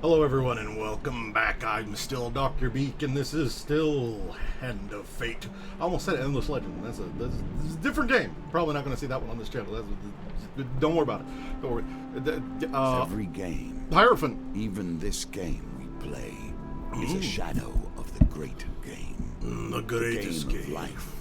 Hello everyone and welcome back. I'm still Dr. Beake and this is still Hand of Fate. I almost said Endless Legend. That's a different game. Probably not going to see that one on this channel. Don't worry about it. Don't worry. Every game, Hierophant. even this game we play, is a shadow of the great game. The greatest game of game. life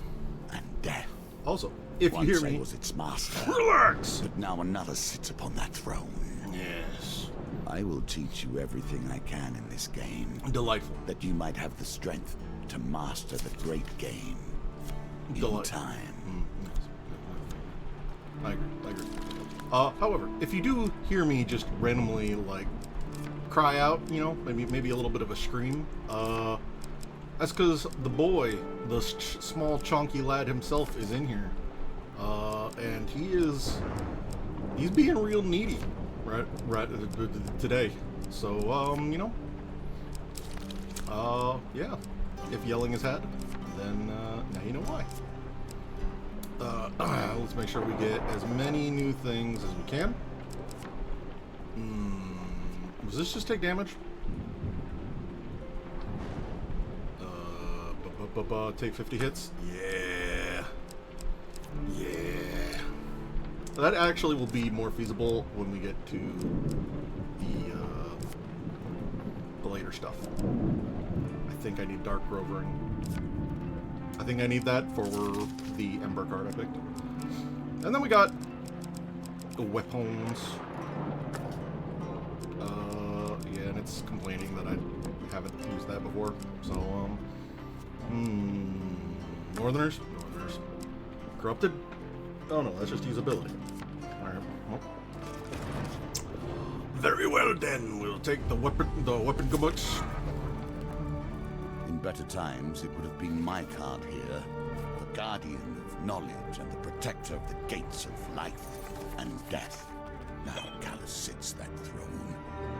and death. Also, if Once you hear I me, was its master, relax. but now another sits upon that throne. Yes. I will teach you everything I can in this game, Delightful. that you might have the strength to master the great game in Delightful. time. I agree. However, if you do hear me just randomly like cry out, you know, maybe a little bit of a scream, that's because the boy, the small chonky lad himself, is in here, and he's being real needy, right today. So you know, yeah. If yelling is had, then now you know why. Let's make sure we get as many new things as we can. Does this just take damage? Take 50 hits? Yeah. That actually will be more feasible when we get to the later stuff. I think I need Dark Rovering. I think I need that for the Ember card I picked. And then we got the weapons. Yeah, and it's complaining that I haven't used that before. So, Northerners? Corrupted? Oh no, that's just usability. Alright, well. Very well then, we'll take the weapon gamuts. In better times, it would have been my card here, the guardian of knowledge and the protector of the gates of life and death. Now Callus sits that throne,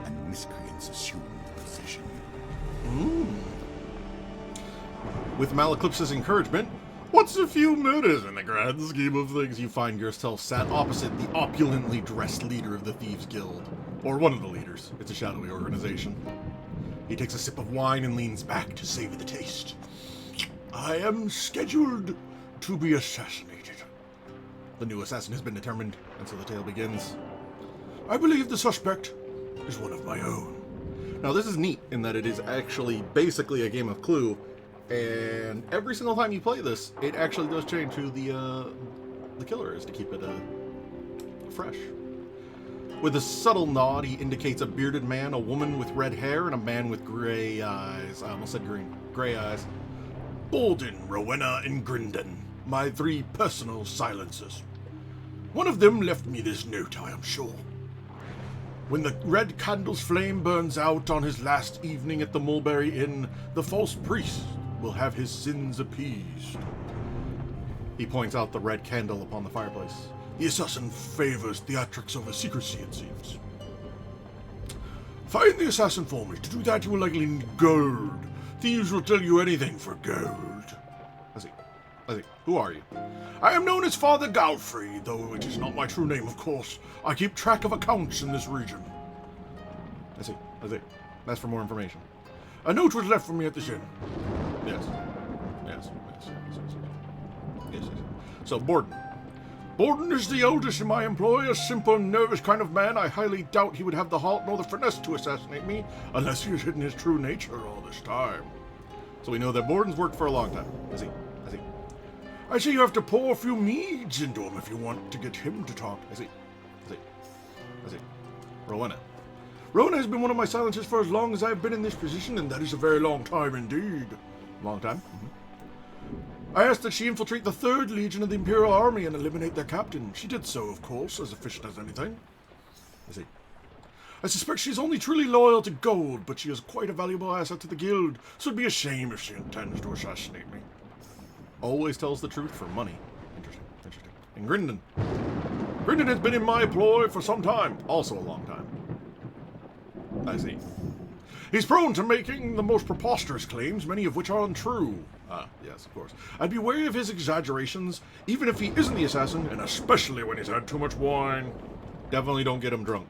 and miscreants assume the position. With Malaclipse's encouragement, what's a few murders in the grand scheme of things? You find yourself sat opposite the opulently dressed leader of the Thieves Guild. Or one of the leaders. It's a shadowy organization. He takes a sip of wine and leans back to savor the taste. I am scheduled to be assassinated. The new assassin has been determined, and so the tale begins. I believe the suspect is one of my own. Now this is neat in that it is actually basically a game of Clue, and every single time you play this, it actually does change who the killer is to keep it fresh. With a subtle nod, he indicates a bearded man, a woman with red hair, and a man with gray eyes. I almost said green. Gray eyes. Bolden, Rowena, and Grindon, my 3 personal silencers. One of them left me this note, I am sure. When the red candle's flame burns out on his last evening at the Mulberry Inn, the false priest will have his sins appeased. He points out the red candle upon the fireplace. The assassin favors theatrics over secrecy, it seems. Find the assassin for me. To do that, you will likely need gold. Thieves will tell you anything for gold. I see. Who are you? I am known as Father Galfrey, though it is not my true name, of course. I keep track of accounts in this region. I see. That's for more information. A note was left for me at this inn. Yes. So, Borden. Borden is the eldest in my employ, a simple, nervous kind of man. I highly doubt he would have the heart nor the finesse to assassinate me, unless he has hidden his true nature all this time. So we know that Borden's worked for a long time. I see. I see you have to pour a few meads into him if you want to get him to talk. I see. Rowena. Rowena has been one of my silencers for as long as I've been in this position, and that is a very long time indeed. Long time? Mm-hmm. I asked that she infiltrate the 3rd Legion of the Imperial Army and eliminate their captain. She did so, of course, as efficient as anything. I see. I suspect she's only truly loyal to gold, but she is quite a valuable asset to the guild, so it'd be a shame if she intends to assassinate me. Always tells the truth for money. Interesting. And Grindon. Grindon has been in my employ for some time. Also a long time. I see. He's prone to making the most preposterous claims, many of which are untrue. Yes, of course. I'd be wary of his exaggerations, even if he isn't the assassin, and especially when he's had too much wine. Definitely don't get him drunk.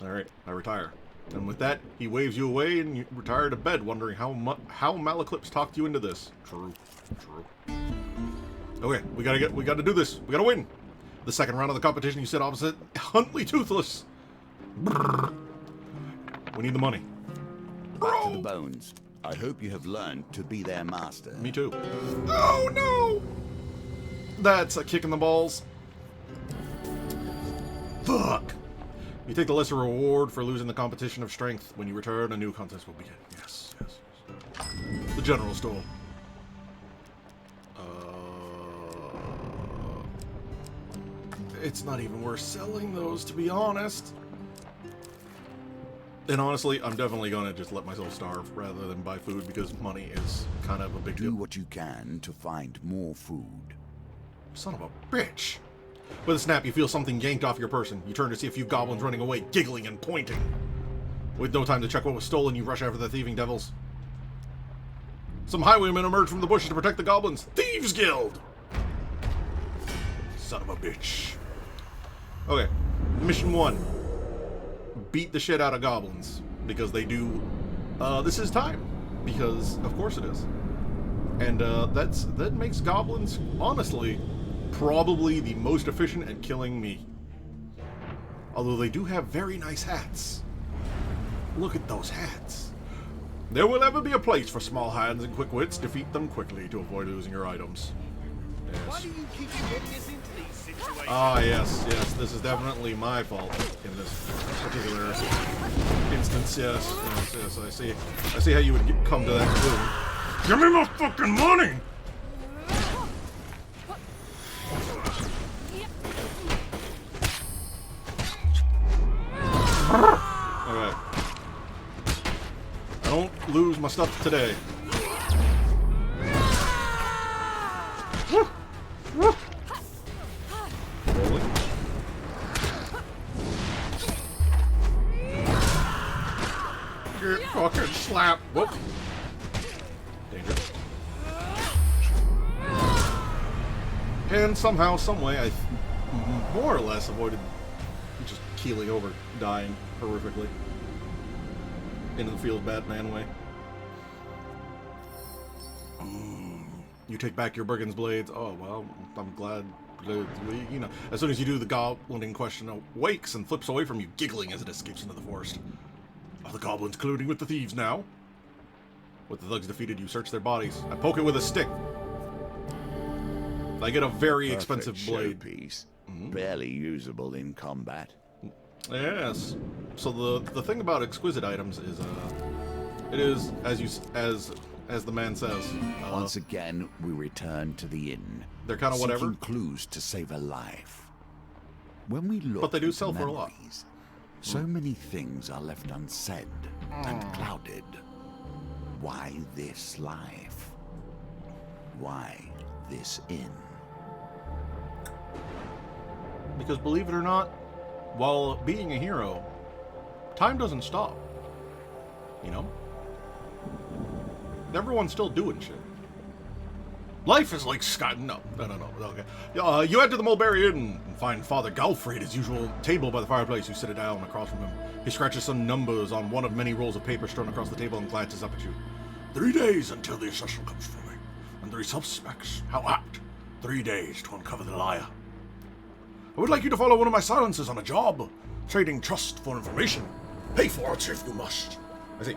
Alright, I retire. And with that, he waves you away and you retire to bed, wondering how Malaclips talked you into this. True. Okay, we gotta do this. We gotta win. The second round of the competition, you sit opposite Huntley Toothless. Brrr. We need the money. Back to the bones. I hope you have learned to be their master. Me too. Oh no! That's a kick in the balls. Fuck! You take the lesser reward for losing the competition of strength. When you return, a new contest will begin. Yes. The general store. It's not even worth selling those, to be honest. And honestly, I'm definitely gonna just let myself starve rather than buy food because money is kind of a big deal. Do what you can to find more food. Son of a bitch! With a snap, you feel something yanked off your person. You turn to see a few goblins running away, giggling and pointing. With no time to check what was stolen, you rush after the thieving devils. Some highwaymen emerge from the bushes to protect the goblins. Thieves Guild! Son of a bitch. Okay, mission 1. Beat the shit out of goblins. Because they do... this is time. Because, of course it is. And, that makes goblins, honestly, probably the most efficient at killing me. Although they do have very nice hats. Look at those hats. There will ever be a place for small hands and quick wits. Defeat them quickly to avoid losing your items. Yes. Why do you keep getting us into these situations? Ah, yes. This is definitely my fault in this particular instance. Yes. I see how you would come to that conclusion. Give me my fucking money! Alright. I don't lose my stuff today. Rolling. Get fucking slapped. Whoop. Danger. And somehow, someway, I more or less avoided just keeling over, dying horrifically. Into the field Batman way. You take back your brigand's blades. Oh, well, I'm glad. You know, as soon as you do, the goblin in question awakes and flips away from you, giggling as it escapes into the forest. Are the goblins colluding with the thieves now? With the thugs defeated, you search their bodies. I poke it with a stick. I get a very expensive blade. Showpiece. Barely usable in combat. Yes. So the thing about exquisite items is, it is as the man says. Once again, we return to the inn. They're kind of whatever. Seeking clues to save a life. When we look, But they do at sell the for a lot. memories, so many things are left unsaid and clouded. Why this life? Why this inn? Because believe it or not, while being a hero, time doesn't stop. You know? Everyone's still doing shit. Life is like Scott. No. Okay. You head to the Mulberry Inn and find Father Galfrey at his usual table by the fireplace. You sit down across from him. He scratches some numbers on one of many rolls of paper strewn across the table and glances up at you. 3 days until the assassin comes for me. And 3 suspects. How apt. 3 days to uncover the liar. I would like you to follow one of my silences on a job. Trading trust for information. Pay for it if you must. I see.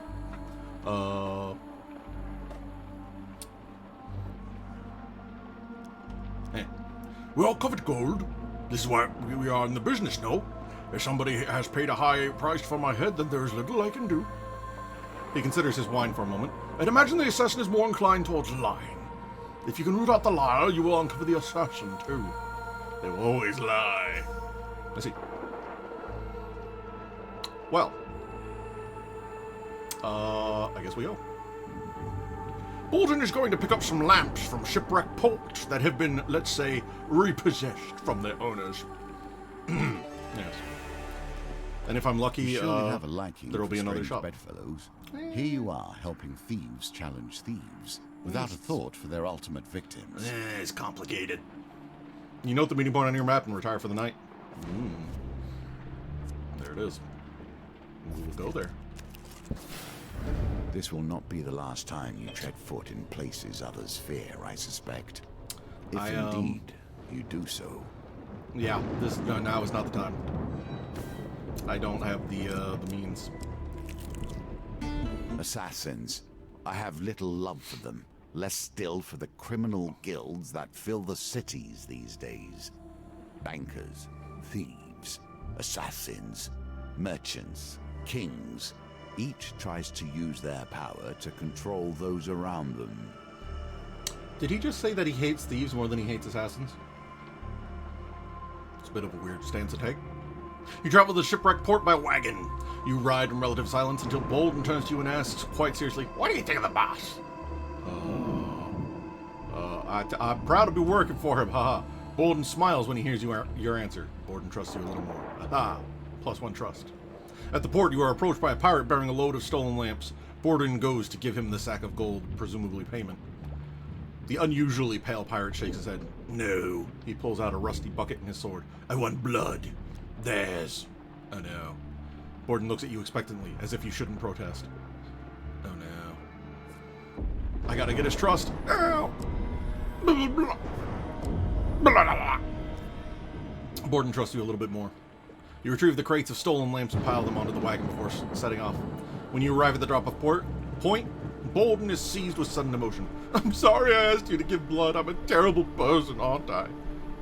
We're all covered gold. This is why we are in the business, no? If somebody has paid a high price for my head, then there is little I can do. He considers his wine for a moment. I'd imagine the assassin is more inclined towards lying. If you can root out the liar, you will uncover the assassin, too. They will always lie. I see. Well. I guess we go. Bolton is going to pick up some lamps from shipwrecked ports that have been, let's say, repossessed from their owners. Yes. And if I'm lucky, You surely have a liking there'll for be another strange shop. bedfellows. Here you are, helping thieves challenge thieves, without a thought for their ultimate victims. It's complicated. You note the meeting point on your map and retire for the night. There it is. we will go there. This will not be the last time you tread foot in places others fear, I suspect. If indeed you do so. Yeah, now is not the time. I don't have the means. Assassins. I have little love for them. Less still for the criminal guilds that fill the cities these days. Bankers, thieves, assassins, merchants, kings. Each tries to use their power to control those around them. Did he just say that he hates thieves more than he hates assassins? It's a bit of a weird stance to take. You travel the shipwrecked port by wagon. You ride in relative silence until Bolden turns to you and asks quite seriously, "What do you think of the boss?" I'm proud to be working for him, haha. Bolden smiles when he hears your answer. Bolden trusts you a little more. Aha, +1 trust. At the port, you are approached by a pirate bearing a load of stolen lamps. Bolden goes to give him the sack of gold, presumably payment. The unusually pale pirate shakes his head. No. He pulls out a rusty bucket and his sword. I want blood. Theirs. Oh no. Borden looks at you expectantly, as if you shouldn't protest. Oh no. I gotta get his trust. Ow! Borden trusts you a little bit more. You retrieve the crates of stolen lamps and pile them onto the wagon before setting off. When you arrive at the drop-off point, Bolden is seized with sudden emotion. I'm sorry I asked you to give blood. I'm a terrible person, aren't I?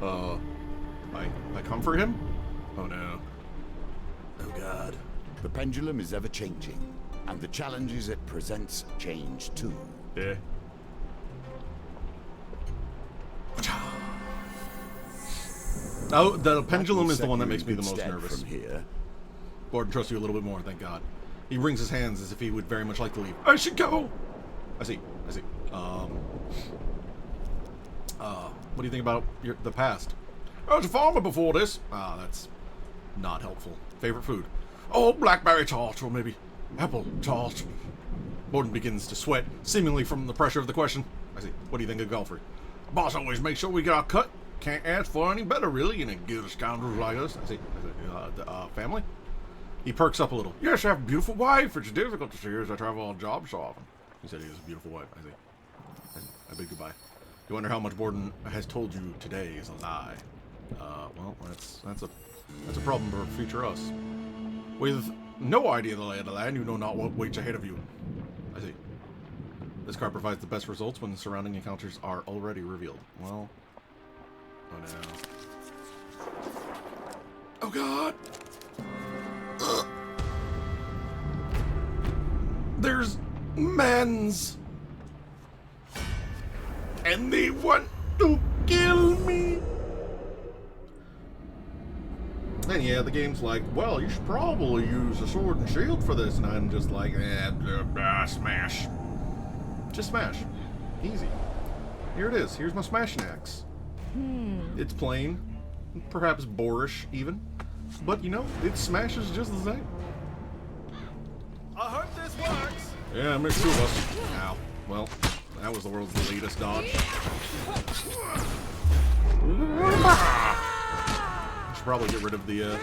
I comfort him? Oh no. Oh god. The pendulum is ever changing, and the challenges it presents change too. Yeah. Oh, the pendulum is the one that makes me the most nervous. From here. Borden trusts you a little bit more, thank God. He wrings his hands as if he would very much like to leave. I should go! I see. What do you think about the past? I was a farmer before this. That's not helpful. Favorite food? Oh, blackberry tart, or maybe apple tart. Borden begins to sweat, seemingly from the pressure of the question. I see. What do you think of golfer? Boss always makes sure we get our cut. Can't ask for any better, really, in a guild of scoundrels like us. I see. Family? He perks up a little. Yes, I have a beautiful wife. It's difficult to see her as I travel on jobs so often. He said he has a beautiful wife. I see. I bid goodbye. You wonder how much Borden has told you today is a lie. Well, that's a problem for future us. With no idea of the lay of the land, you know not what waits ahead of you. I see. This card provides the best results when the surrounding encounters are already revealed. Well, oh no. Oh god! There's men's, and they want to kill me. And yeah, the game's like, well, you should probably use a sword and shield for this, and I'm just like, smash. Just smash. Easy. Here it is. Here's my smashing axe. It's plain, perhaps boorish even, but you know, it smashes just the same. I hope this works. Yeah, it makes two of us. Ow. Well, that was the world's latest dodge. Should probably get rid of the,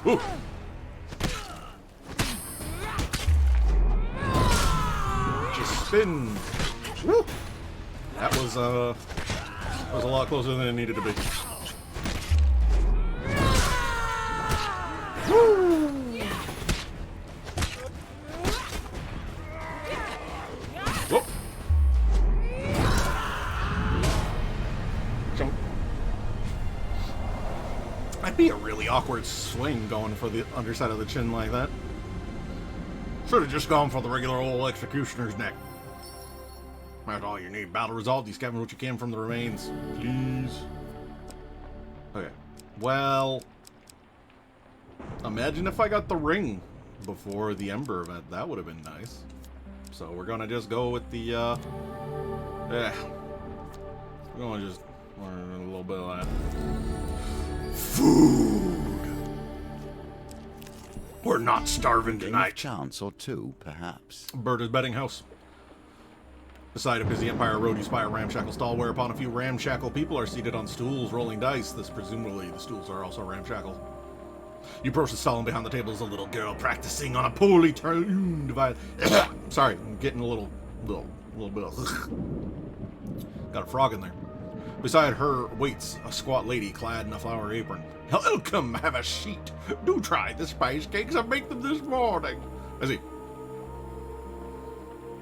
Ooh! Just spin. Woo! That was a lot closer than it needed to be. Woo! Whoop! Jump. That'd be a really awkward swing going for the underside of the chin like that. Should have just gone for the regular old executioner's neck. That's all you need. Battle resolved. You scavenge what you can from the remains. Please. Okay. Well, imagine if I got the ring before the Ember event. That would have been nice. So we're gonna just go with the, we're gonna just learn a little bit of that. Food! We're not starving tonight. Chance or two, perhaps. Bird is betting house. Beside a busy Empire road, you spy a ramshackle stall whereupon a few ramshackle people are seated on stools rolling dice. Presumably the stools are also ramshackle. You approach the stall, and behind the table is a little girl practicing on a poorly tuned violin. Sorry, I'm getting a little bit of... Got a frog in there. Beside her waits a squat lady clad in a flower apron. Welcome, have a seat. Do try the spice cakes. I baked them this morning. Is he?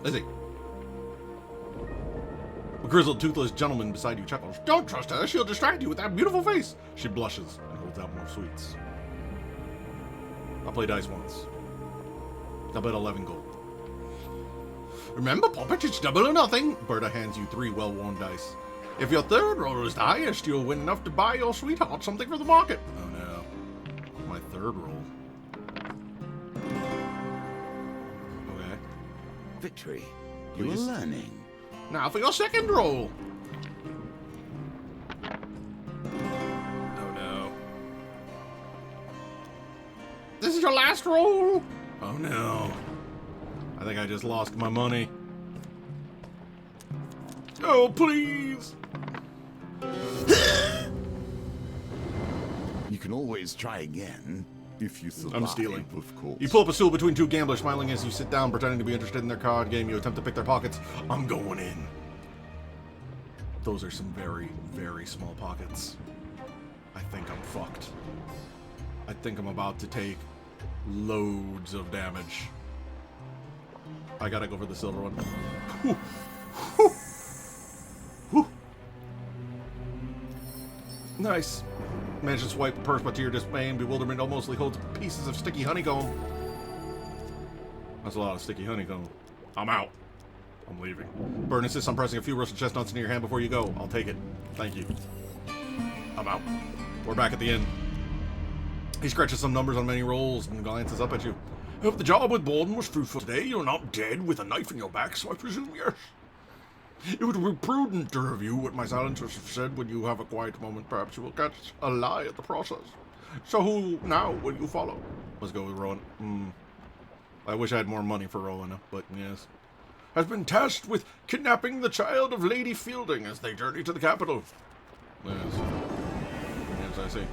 A grizzled, toothless gentleman beside you chuckles. Don't trust her. She'll distract you with that beautiful face. She blushes and holds out more sweets. I'll play dice once. I'll bet 11 gold. Remember, Poppet, it's double or nothing. Berta hands you 3 well-worn dice. If your third roll is the highest, you'll win enough to buy your sweetheart something for the market. Oh no. My third roll. Okay. Victory. You are learning. Now for your second roll. Oh no. This is your last roll. Oh no. I think I just lost my money. Oh, please. You can always try again, if you survive, I'm stealing. of course. You pull up a stool between 2 gamblers, smiling as you sit down, pretending to be interested in their card game. You attempt to pick their pockets. I'm going in. Those are some very, very small pockets. I think I'm fucked. I think I'm about to take loads of damage. I gotta go for the silver one. Whew. Whew. Whew. Nice. Managed to swipe the purse, but to your dismay and bewilderment, almost holds pieces of sticky honeycomb. That's a lot of sticky honeycomb. I'm out. I'm leaving. Burn insists on pressing a few roasted chestnuts into your hand before you go. I'll take it. Thank you. I'm out. We're back at the inn. He scratches some numbers on many rolls and glances up at you. If the job with Borden was fruitful today, you're not dead with a knife in your back, so I presume yes. It would be prudent to review what my silencers have said when you have a quiet moment. Perhaps you will catch a lie at the process. So who now will you follow? Let's go with Rowan. I wish I had more money for Rowena, but yes. Has been tasked with kidnapping the child of Lady Fielding as they journey to the capital. Yes. Yes, I see.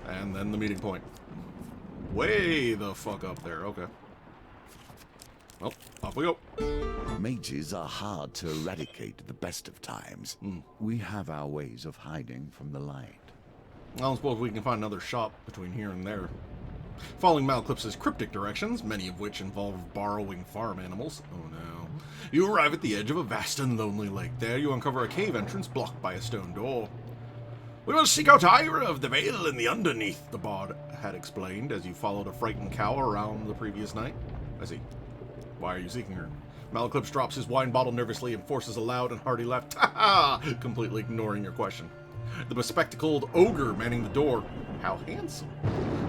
And then the meeting point. Way the fuck up there. Okay. Well, off we go. Mages are hard to eradicate at the best of times. We have our ways of hiding from the light. I don't suppose we can find another shop between here and there. Following Malclips's cryptic directions, many of which involve borrowing farm animals. Oh no. You arrive at the edge of a vast and lonely lake. There you uncover a cave entrance blocked by a stone door. We must seek out Ira of the Vale in the underneath, the bard had explained as you followed a frightened cow around the previous night. I see. Why are you seeking her? Malclips drops his wine bottle nervously and forces a loud and hearty laugh, ha-ha, completely ignoring your question. The bespectacled ogre manning the door. How handsome.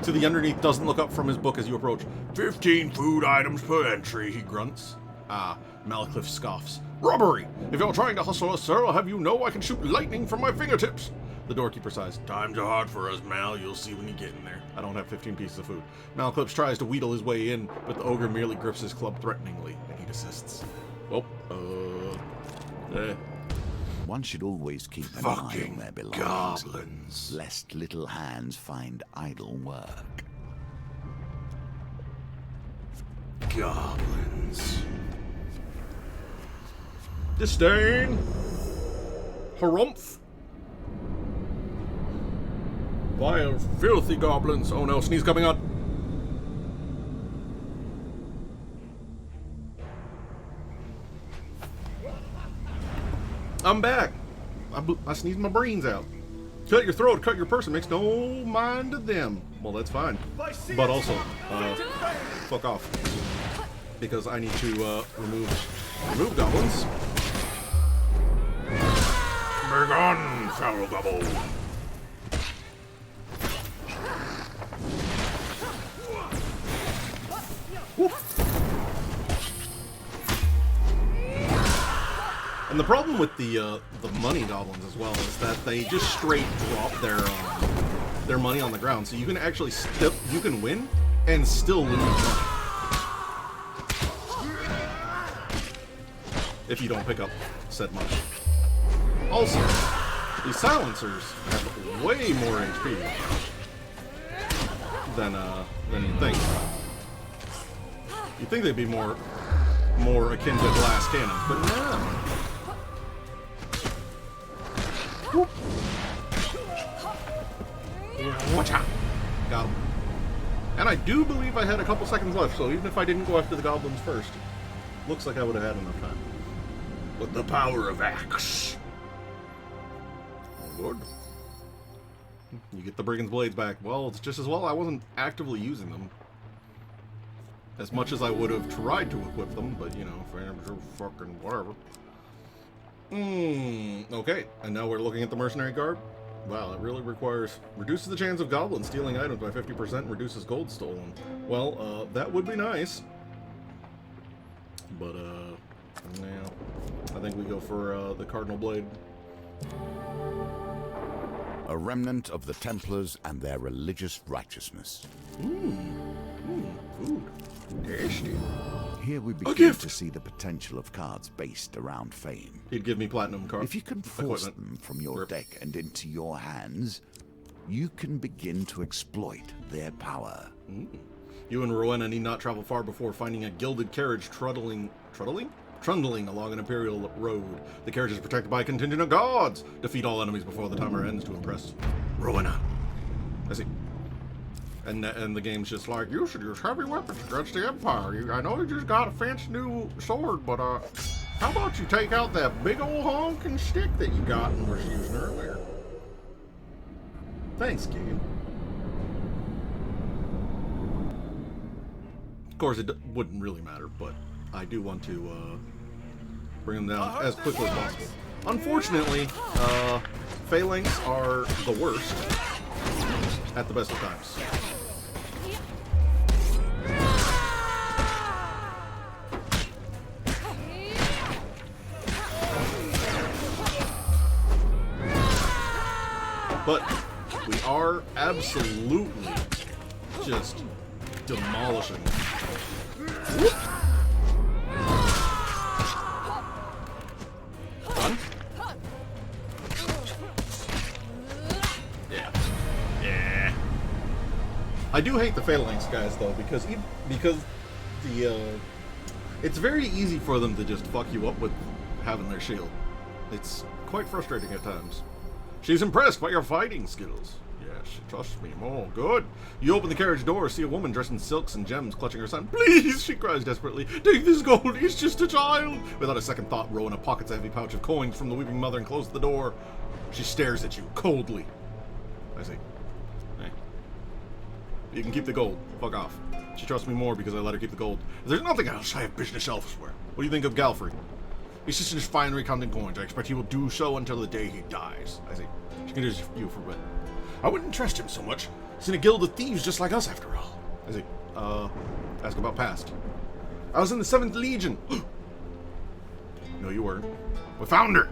To the underneath doesn't look up from his book as you approach. 15 food items per entry, he grunts. Ah, Malcliff scoffs. Robbery! If you're trying to hustle us, sir, I'll have you know I can shoot lightning from my fingertips. The doorkeeper sighs. Times are hard for us, Mal. You'll see when you get in there. I don't have 15 pieces of food. Malclips tries to wheedle his way in, but the ogre merely grips his club threateningly, and he desists. Well, One should always keep an eye on their belongings, goblins. lest little hands find idle work. Goblins. Disdain. Harumph. Vile, filthy goblins. Oh no, sneeze coming on. I'm back. I sneezed my brains out. Cut your throat, cut your person, makes no mind to them. Well, that's fine. But also, fuck off. Because I need to remove goblins. Bring on, foul gobble. Woo. And the problem with the money goblins as well is that they just straight drop their money on the ground, so you can actually you can win and still lose money if you don't pick up said money. Also, these silencers have way more HP. than you'd think. You'd think they'd be more akin to glass cannons, but no. Whoop. Watch out! Got him. And I do believe I had a couple seconds left, so even if I didn't go after the goblins first, looks like I would have had enough time. With the power of axe. Oh, Lord. You get the brigand's blades back. Well, it's just as well I wasn't actively using them. As much as I would have tried to equip them, but, you know, for fucking whatever. Okay, and now we're looking at the mercenary garb. Wow, it really reduces the chance of goblins stealing items by 50% and reduces gold stolen. Well, that would be nice. But, yeah, I think we go for, the Cardinal Blade. A remnant of the Templars and their religious righteousness. Food. Tasty. Here we begin to see the potential of cards based around fame. He'd give me platinum cards. If you can force them from your deck and into your hands, you can begin to exploit their power. You and Rowena need not travel far before finding a gilded carriage trundling along an imperial road. The carriage is protected by a contingent of guards. Defeat all enemies before the timer ends to impress Rowena. I see. And the game's just like, you should use heavy weapons against the Empire. I know you just got a fancy new sword, but how about you take out that big old honking stick that you got and was using earlier? Thanks, game. Of course, it wouldn't really matter, but I do want to bring them down as quickly as possible. Unfortunately, phalanx are the worst at the best of times. But we are absolutely just demolishing. Whoop. Done? Yeah. I do hate the phalanx guys though, because the it's very easy for them to just fuck you up with having their shield. It's quite frustrating at times. She's impressed by your fighting skills. Yes, trust me. Oh, good. You open the carriage door, see a woman dressed in silks and gems clutching her son. Please, she cries desperately. Take this gold. He's just a child. Without a second thought, Rowena pockets a heavy pouch of coins from the weeping mother and closes the door. She stares at you coldly. I see. Hey. You can keep the gold. Fuck off. She trusts me more because I let her keep the gold. If there's nothing else, I have business elsewhere. What do you think of Galfrey? He's just in his finery counting coins. I expect he will do so until the day he dies. I see. She can use you for what? I wouldn't trust him so much. He's in a guild of thieves just like us, after all. I see. Ask about past. I was in the 7th Legion. No, you weren't. We found her.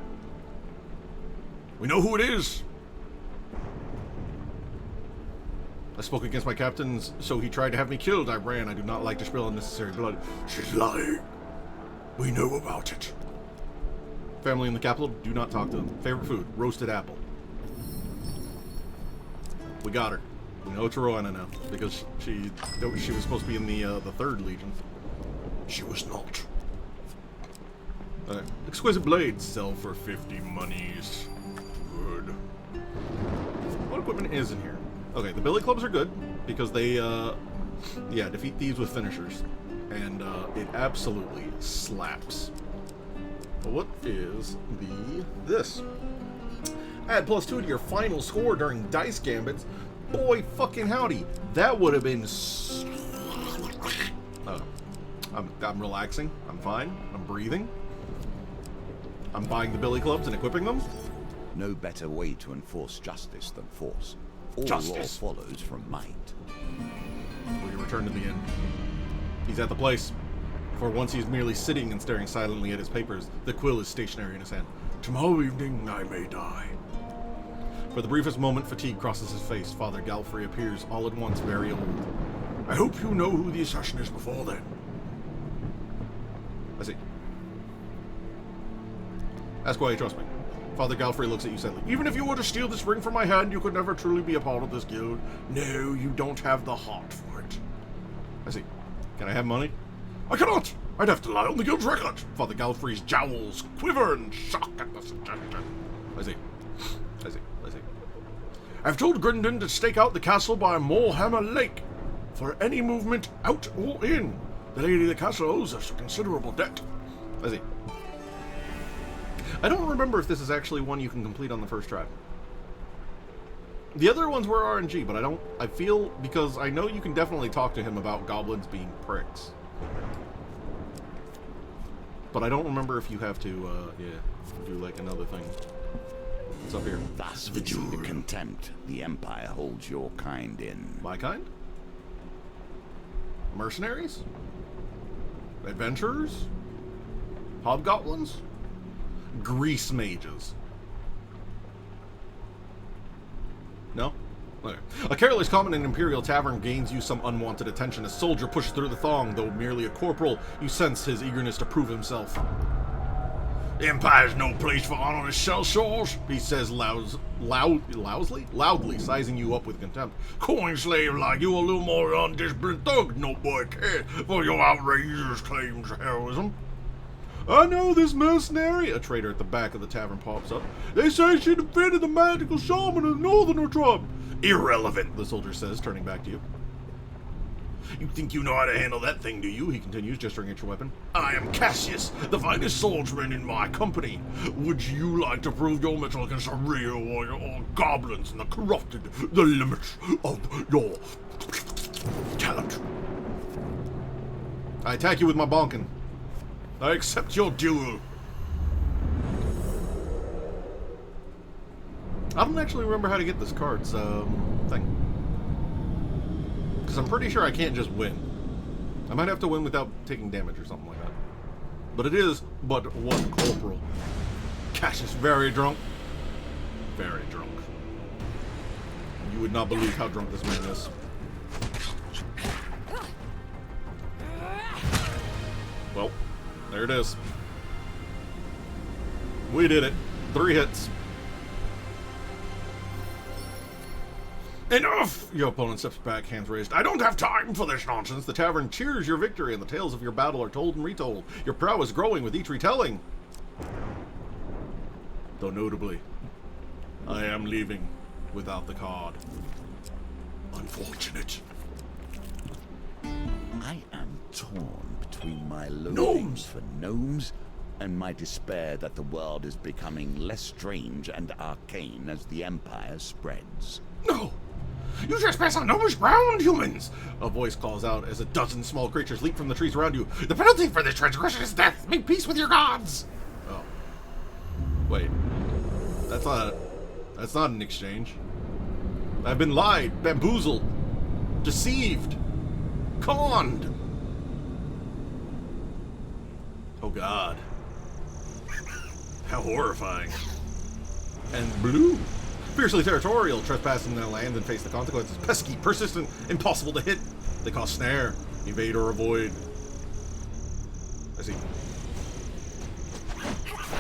We know who it is. I spoke against my captains, so he tried to have me killed. I ran. I do not like to spill unnecessary blood. She's lying. We know about it. Family in the capital, do not talk to them. Favorite food, roasted apple. We got her. We know it's Rowena now, because she was supposed to be in the 3rd Legion. She was not. Okay. Exquisite blades sell for 50 monies. Good. What equipment is in here? Okay, the billy clubs are good, because they, defeat thieves with finishers. And, it absolutely slaps. What is this? Add +2 to your final score during dice gambits. Boy, fucking howdy. That would have been... I'm relaxing. I'm fine. I'm breathing. I'm buying the billy clubs and equipping them. No better way to enforce justice than force. All Justice law follows from might. We return to the inn. He's at the place. For once he's merely sitting and staring silently at his papers. The quill is stationary in his hand. Tomorrow evening I may die. For the briefest moment, fatigue crosses his face. Father Galfrey appears all at once very old. I hope you know who the assassin is before then. I see. Ask why you trust me. Father Galfrey looks at you sadly. Even if you were to steal this ring from my hand, you could never truly be a part of this guild. No, you don't have the heart for it. I see. Can I have money? I cannot! I'd have to lie on the guild's record. Father Galfrey's jowls quiver in shock at the suggestion. I see. I've told Grindon to stake out the castle by Moorhammer Lake for any movement out or in. The lady of the castle owes us a considerable debt. I see. I don't remember if this is actually one you can complete on the first try. The other ones were RNG, but I feel, because I know you can definitely talk to him about goblins being pricks. But I don't remember if you have to, do like another thing. What's up here? Thus we see the contempt the Empire holds your kind in. My kind? Mercenaries? Adventurers? Hobgoblins? Grease mages? No? Okay. A careless comment in an Imperial tavern gains you some unwanted attention. A soldier pushes through the throng. Though merely a corporal, you sense his eagerness to prove himself. The Empire's no place for honorless shell-shores, he says loudly, sizing you up with contempt. Coin slave like you, a little more undisciplined thug, no boy cares for your outrageous claims to heroism. I know this mercenary, a trader at the back of the tavern pops up. They say she defeated the magical shaman of the northerner tribe. Irrelevant, the soldier says, turning back to you. You think you know how to handle that thing, do you? He continues, gesturing at your weapon. I am Cassius, the finest swordsman in my company. Would you like to prove your mettle against a real warrior or goblins and the corrupted, the limits of your talent? I attack you with my bonkin. I accept your duel. I don't actually remember how to get this card's thing. Because I'm pretty sure I can't just win. I might have to win without taking damage or something like that. But it is but one corporal. Cassius, very drunk. Very drunk. You would not believe how drunk this man is. Well, there it is. We did it. 3 hits. Enough! Your opponent steps back, hands raised. I don't have time for this nonsense. The tavern cheers your victory, and the tales of your battle are told and retold. Your prowess growing with each retelling. Though notably, I am leaving without the card. Unfortunate. I am torn between my loathings for gnomes and my despair that the world is becoming less strange and arcane as the Empire spreads. No! You trespass on gnomish ground, humans! A voice calls out as a dozen small creatures leap from the trees around you. The penalty for this transgression is death! Make peace with your gods! Oh. Wait. That's not an exchange. I've been lied, bamboozled, deceived, conned. Oh God. How horrifying. And blue. Fiercely territorial, trespassing their land and face the consequences. Pesky, persistent, impossible to hit. They cause snare, evade or avoid. I see.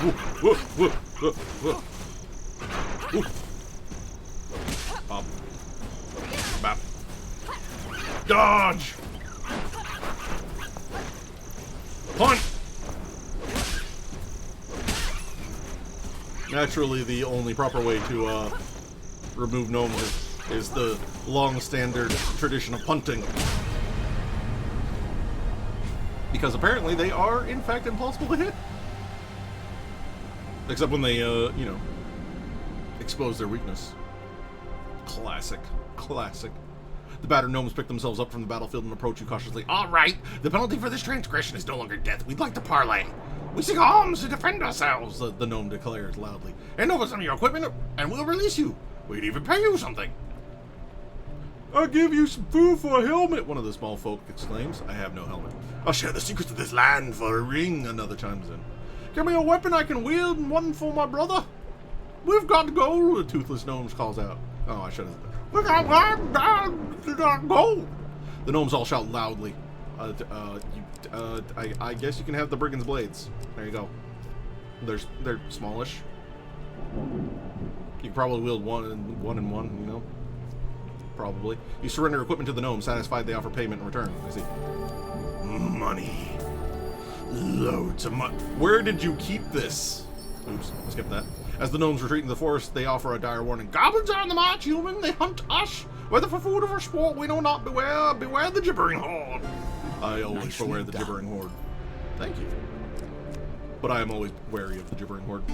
Woo, woo, woo, woo, woo. Bop. Bop. Dodge! Punt! Naturally, the only proper way to remove gnomes is the long standard tradition of punting. Because apparently they are, in fact, impossible to hit. Except when they, expose their weakness. Classic. Classic. The battered gnomes pick themselves up from the battlefield and approach you cautiously. All right, the penalty for this transgression is no longer death. We'd like to parley. We seek arms to defend ourselves, the gnome declares loudly. Hand over some of your equipment, and we'll release you. We'd even pay you something. I'll give you some food for a helmet, one of the small folk exclaims. I have no helmet. I'll share the secrets of this land for a ring, another chimes in. Give me a weapon I can wield and one for my brother. We've got to go, the toothless gnome calls out. Oh, I should have. We got go. The gnomes all shout loudly. I guess you can have the brigand's blades. There you go. They're smallish. You can probably wield one and one, you know? Probably. You surrender equipment to the gnome, satisfied they offer payment in return. I see. Money. Loads of money. Where did you keep this? Oops, I'll skip that. As the gnomes retreat in the forest, they offer a dire warning. Goblins are on the march, human. They hunt us. Whether for food or for sport, we know not. Beware the gibbering horde. I always beware the gibbering horde. Thank you. But I am always wary of the gibbering horde.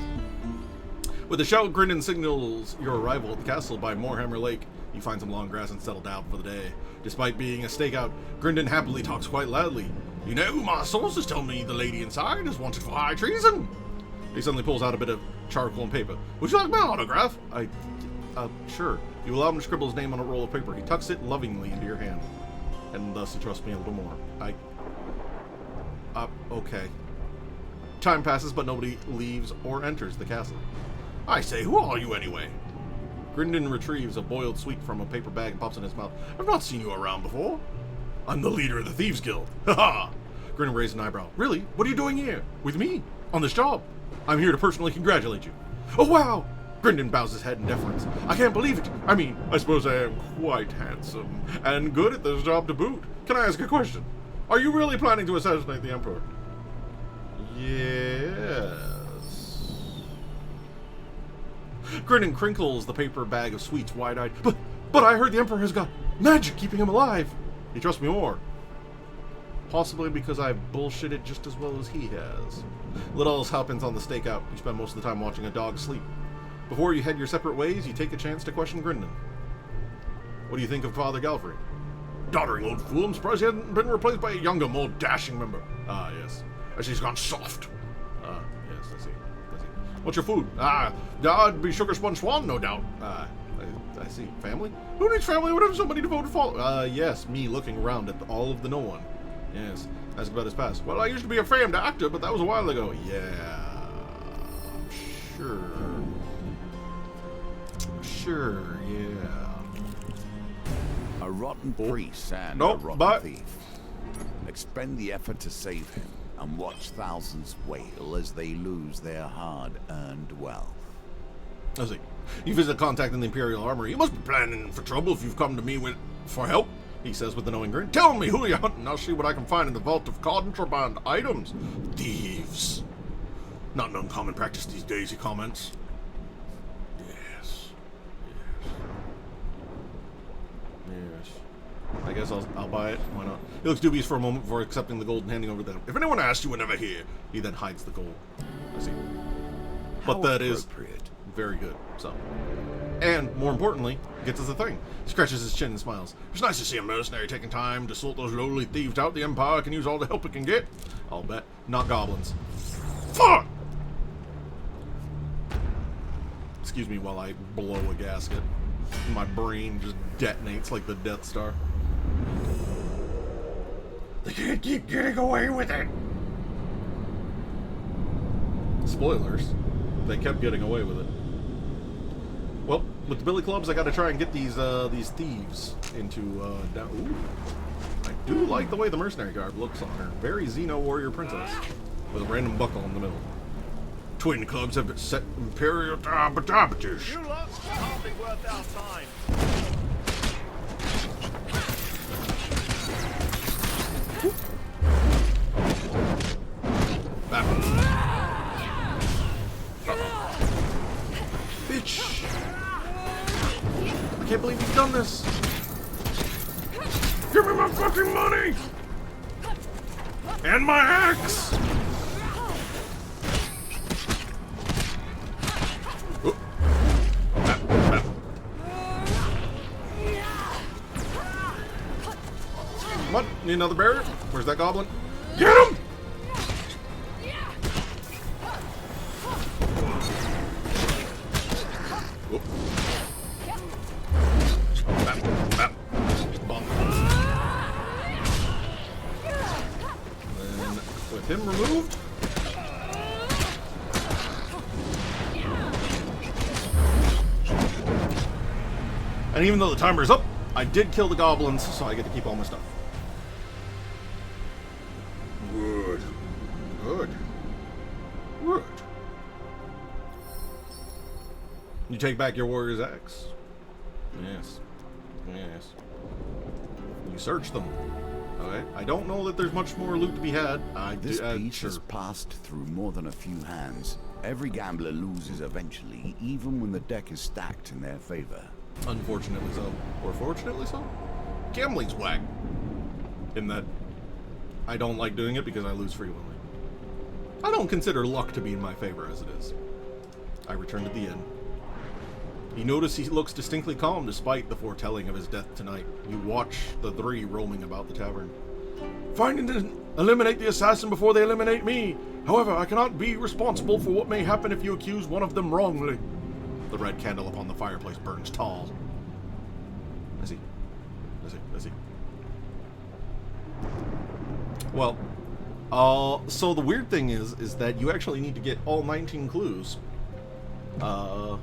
With a shout, Grindon signals your arrival at the castle by Moorhammer Lake. You find some long grass and settle down for the day. Despite being a stakeout, Grindon happily talks quite loudly. You know, my sources tell me the lady inside is wanted for high treason. He suddenly pulls out a bit of charcoal and paper. Would you like my autograph? Sure. You allow him to scribble his name on a roll of paper. He tucks it lovingly into your hand. And thus he trusts me a little more. Okay. Time passes, but nobody leaves or enters the castle. I say, who are you anyway? Grindon retrieves a boiled sweet from a paper bag and pops it in his mouth. I've not seen you around before. I'm the leader of the Thieves Guild. Ha ha! Grindon raised an eyebrow. Really? What are you doing here? With me? On this job? I'm here to personally congratulate you. Oh, wow! Grindon bows his head in deference. I can't believe it. I mean, I suppose I am quite handsome and good at this job to boot. Can I ask a question? Are you really planning to assassinate the Emperor? Yes. Grindon crinkles the paper bag of sweets wide-eyed. But I heard the Emperor has got magic keeping him alive. He trusts me more. Possibly because I've bullshitted just as well as he has. Little else happens on the stakeout. You spend most of the time watching a dog sleep. Before you head your separate ways, you take a chance to question Grindon. What do you think of Father Galfrey? Doddering old fool. I'm surprised he hasn't been replaced by a younger, more dashing member. Ah, yes. As he's gone soft. Yes, I see. What's your food? I'd be sugar sponge swan, no doubt. I see. Family? Who needs family when there's somebody devoted follow? Yes, me looking around at all of the no one. Yes, ask about his past. Well, I used to be a famed actor, but that was a while ago. Yeah, sure, yeah. A rotten priest and a rotten thief. Expend the effort to save him, and watch thousands wail as they lose their hard-earned wealth. I see. You visit contact in the Imperial Armory. You must be planning for trouble if you've come to me for help, he says with a knowing grin. Tell me who you're hunting. I'll see what I can find in the vault of contraband items. Thieves. Not an uncommon practice these days, he comments. Yes. I guess I'll buy it. Why not? He looks dubious for a moment before accepting the gold and handing over the... If anyone asks, you were never here. He then hides the gold. I see. But that is very good. So, and more importantly, gets us a thing. He scratches his chin and smiles. It's nice to see a mercenary taking time to sort those lowly thieves out. The Empire can use all the help it can get. I'll bet. Not goblins. Fuck! Excuse me while I blow a gasket. My brain just detonates like the Death Star. They can't keep getting away with it. Spoilers. They kept getting away with it. Well, with the billy clubs, I got to try and get these thieves into down. Ooh, I do like the way the mercenary garb looks on her. Very Xeno warrior princess with a random buckle in the middle. Twin clubs have set imperial diabetes. You lot can't be worth our time. Bitch! I can't believe you've done this! Give me my fucking money! And my axe! What? Need another barrier? Where's that goblin? Get him! Whoop. Bap. Bump. Then, with him removed. And even though the timer's up, I did kill the goblins, so I get to keep all my stuff. Good. You take back your warrior's axe. Yes. Yes. You search them. Okay. I don't know that there's much more loot to be had. This piece has passed through more than a few hands. Every gambler loses eventually, even when the deck is stacked in their favor. Unfortunately so. Or fortunately so? Gambling's whack. In that I don't like doing it because I lose frequently. I don't consider luck to be in my favor as it is. I return to the inn. You notice he looks distinctly calm despite the foretelling of his death tonight. You watch the three roaming about the tavern. Find and eliminate the assassin before they eliminate me. However, I cannot be responsible for what may happen if you accuse one of them wrongly. The red candle upon the fireplace burns tall. Is he? Well, so the weird thing is that you actually need to get all 19 clues to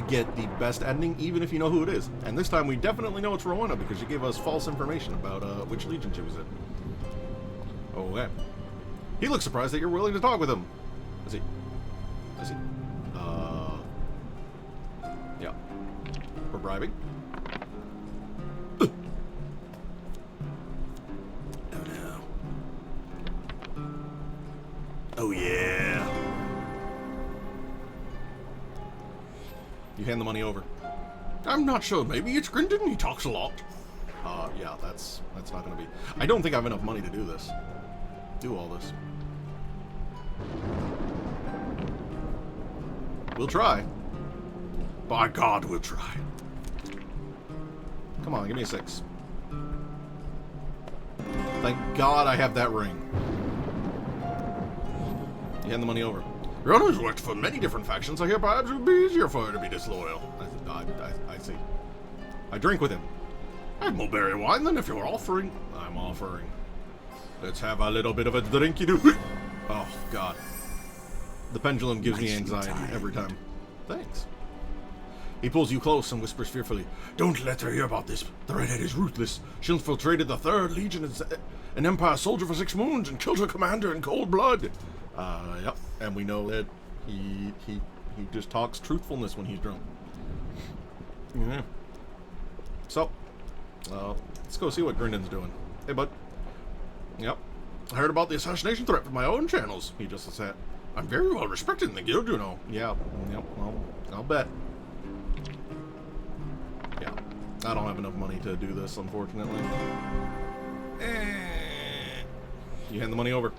get the best ending, even if you know who it is. And this time we definitely know it's Rowena because she gave us false information about which legion she was in. Okay. He looks surprised that you're willing to talk with him. Is he? Yeah. For bribing? Oh no. Oh yeah. You hand the money over. I'm not sure. Maybe it's Grindon. He talks a lot. Yeah, that's not gonna be. I don't think I have enough money to do this. Do all this. We'll try. By God, we'll try. Come on, give me a 6. Thank God I have that ring. You hand the money over. Your Honor's worked for many different factions. I hear perhaps it would be easier for her to be disloyal. I see. I drink with him. I have mulberry wine, then, if you're offering. I'm offering. Let's have a little bit of a drinky-doo. Oh, God. The pendulum gives me anxiety every time. Thanks. He pulls you close and whispers fearfully, "Don't let her hear about this. The redhead is ruthless. She infiltrated the 3rd Legion as an Empire soldier for 6 moons and killed her commander in cold blood." Yep. And we know that he just talks truthfulness when he's drunk. Yeah. So, let's go see what Grindon's doing. Hey, bud. Yep. I heard about the assassination threat from my own channels. He just said, "I'm very well respected in the guild, you know." Yeah. Yep. Well, I'll bet. Yeah. I don't have enough money to do this, unfortunately. You hand the money over.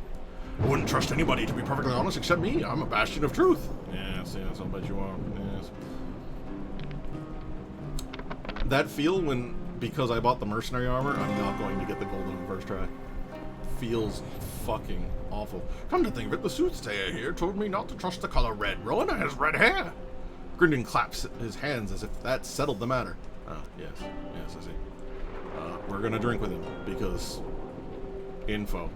I wouldn't trust anybody, to be perfectly honest, except me. I'm a bastion of truth. Yes, I'll bet you are. Yes. That feel when, because I bought the mercenary armor, I'm not going to get the gold on the first try. Feels fucking awful. Come to think of it, the soothsayer here told me not to trust the color red. Rowena has red hair. Grindon claps his hands as if that settled the matter. Yes, I see. We're gonna drink with him, because info.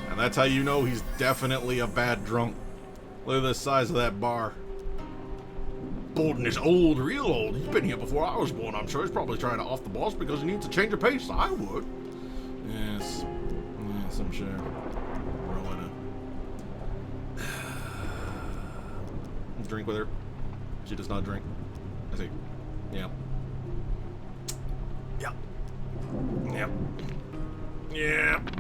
And that's how you know he's definitely a bad drunk. Look at the size of that bar. Bolden is old, real old. He's been here before I was born. I'm sure he's probably trying to off the boss because he needs a change of pace. I would. Yes, I'm sure. Rowena. Drink with her. She does not drink. I see. Yeah. Yep. Yep. Yep. Yep.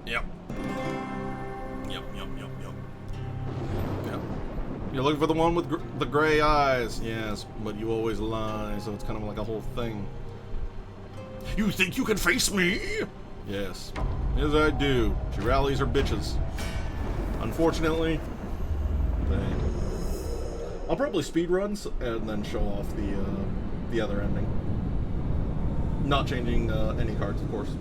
Yep. You're looking for the one with the gray eyes. Yes, but you always lie, so it's kind of like a whole thing. You think you can face me? Yes. Yes, I do. She rallies her bitches. Unfortunately, I'll probably speedrun and then show off the other ending. Not changing any cards, of course.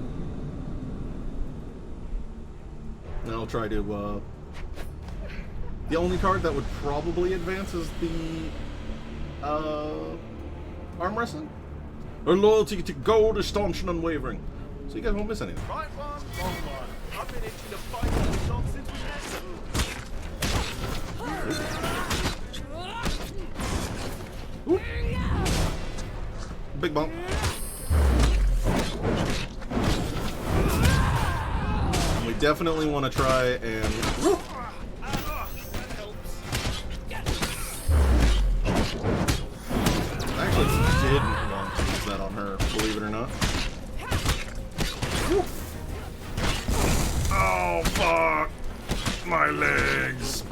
And I'll try to, the only card that would probably advance is the, arm wrestling. Her loyalty to gold is staunch and unwavering. So you guys won't miss anything. Right one, wrong one. I've been itching to fight that shop since we met. Ooh. Big bump. We definitely want to try and... believe it or not. Woo. Oh, fuck! My legs!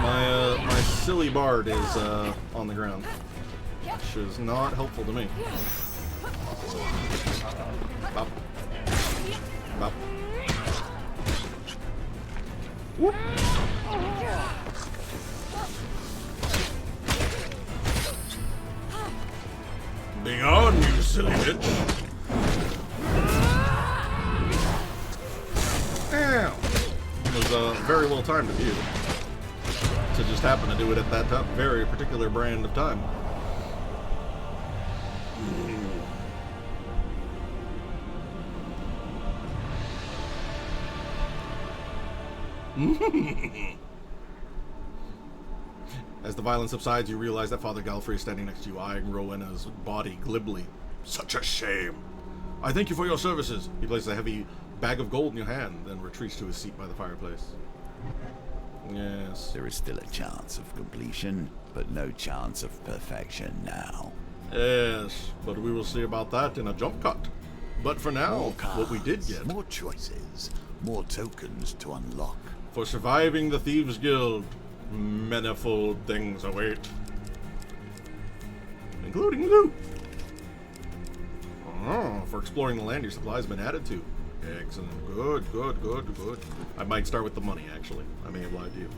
My silly bard is on the ground, which is not helpful to me. Bop. Bop. Whoop. Be on, you silly bitch! Ow! It was very well timed of you to just happen to do it at that very particular brand of time. As the violence subsides, you realize that Father Galfrey is standing next to you, eyeing Rowena's body glibly. Such a shame. I thank you for your services. He places a heavy bag of gold in your hand, then retreats to his seat by the fireplace. Yes. There is still a chance of completion, but no chance of perfection now. Yes, but we will see about that in a jump cut. But for now, More cards, what we did get... more choices, more tokens to unlock. For surviving the Thieves Guild, manifold things await. Including loot. Oh, for exploring the land, your supply has been added to. Excellent. Good, good, good, good. I might start with the money, actually. I may have lied to you.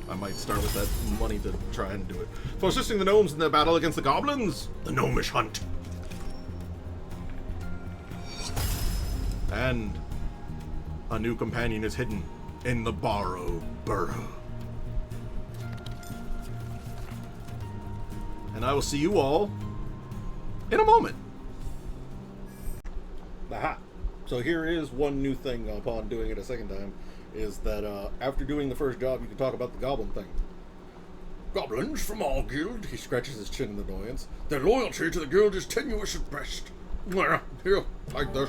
I might start with that money to try and do it. For assisting the gnomes in their battle against the goblins, the gnomish hunt. And a new companion is hidden in the Barrow Burrow. And I will see you all in a moment. Aha. So here is one new thing upon doing it a second time, is that after doing the first job, you can talk about the goblin thing. Goblins from our guild, he scratches his chin in annoyance. Their loyalty to the guild is tenuous at best. Here, like this.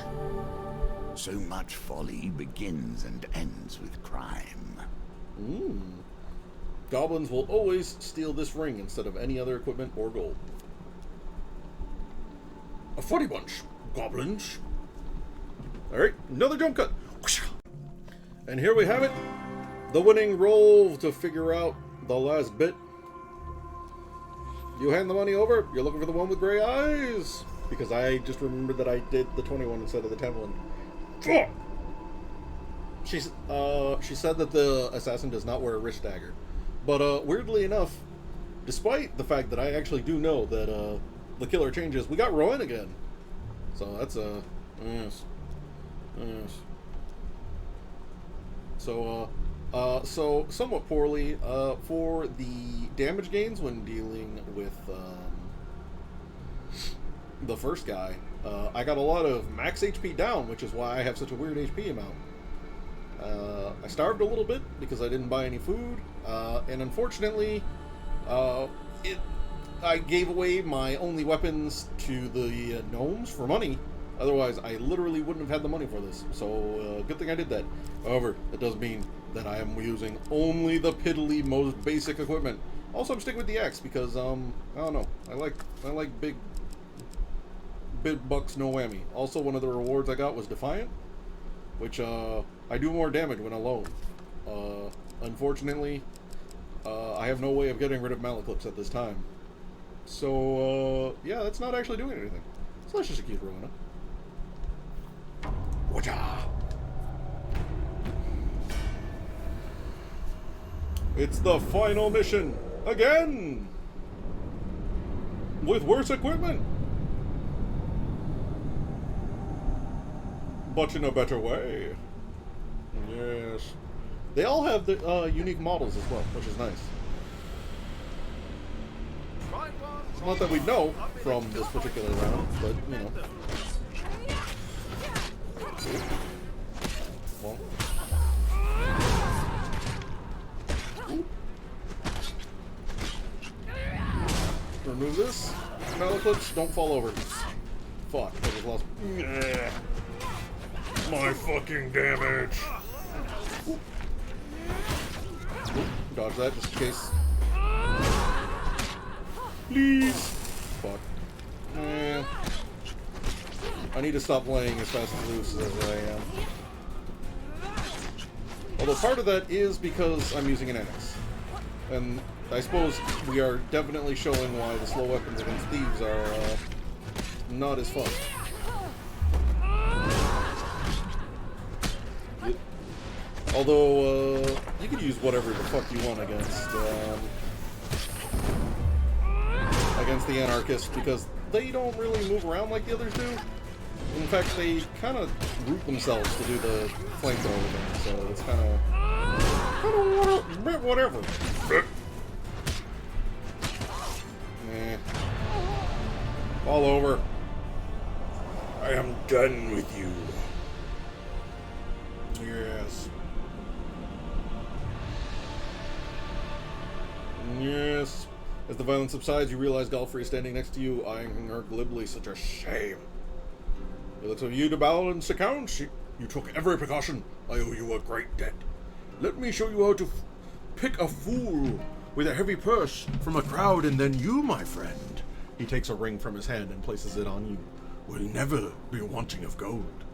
So much folly begins and ends with crime. Goblins will always steal this ring instead of any other equipment or gold. A funny bunch, goblins. Alright, another jump cut. And here we have it. The winning roll to figure out the last bit. You hand the money over. You're looking for the one with gray eyes. Because I just remembered that I did the 21 instead of the 10 one. She said that the assassin does not wear a wrist dagger. But weirdly enough, despite the fact that I actually do know that the killer changes, we got Rowan again. So that's yes. Yes. So so somewhat poorly for the damage gains when dealing with the first guy. I got a lot of max HP down, which is why I have such a weird HP amount. I starved a little bit because I didn't buy any food, and unfortunately, I gave away my only weapons to the gnomes for money. Otherwise, I literally wouldn't have had the money for this. So, good thing I did that. However, it does mean that I am using only the piddly, most basic equipment. Also, I'm sticking with the axe because, I don't know. I like big bucks, no whammy. Also, one of the rewards I got was Defiant, which, I do more damage when alone. Unfortunately, I have no way of getting rid of Malaclips at this time. So, yeah, that's not actually doing anything. So let's just keep Rowena. It's the final mission again, with worse equipment, but in a better way. Yes, they all have the unique models as well, which is nice. Not that we know from this particular round, but you know. Well. Remove this. Malaclips, don't fall over. Fuck, I just lost. My fucking damage. dodge that just in case. Please. Fuck. I need to stop playing as fast and loose as I am. Although part of that is because I'm using an NX. And I suppose we are definitely showing why the slow weapons against thieves are not as fun. Although, you can use whatever the fuck you want against the anarchists, because they don't really move around like the others do. In fact, they kind of group themselves to do the flamethrower thing, so it's kind of whatever. All over. I am done with you. Yes. Yes. As the violence subsides, you realize Godfrey is standing next to you, eyeing her glibly. Such a shame. It looks of you to balance accounts. You took every precaution. I owe you a great debt. Let me show you how to pick a fool with a heavy purse from a crowd, and then you, my friend. He takes a ring from his hand and places it on you. Will never be wanting of gold.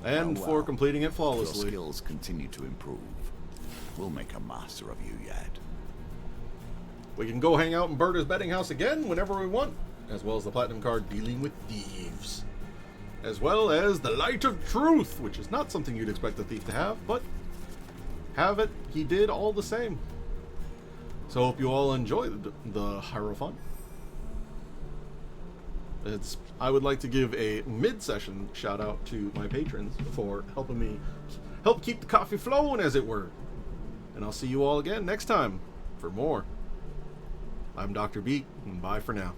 And for completing it flawlessly. Your skills continue to improve. We'll make a master of you yet. We can go hang out in Berta's betting house again whenever we want, as well as the platinum card dealing with thieves. As well as the light of truth, which is not something you'd expect a thief to have, but have it, he did all the same. So hope you all enjoyed the Hierophant. I would like to give a mid-session shout out to my patrons for helping me help keep the coffee flowing, as it were. And I'll see you all again next time for more. I'm Dr. Beake, and bye for now.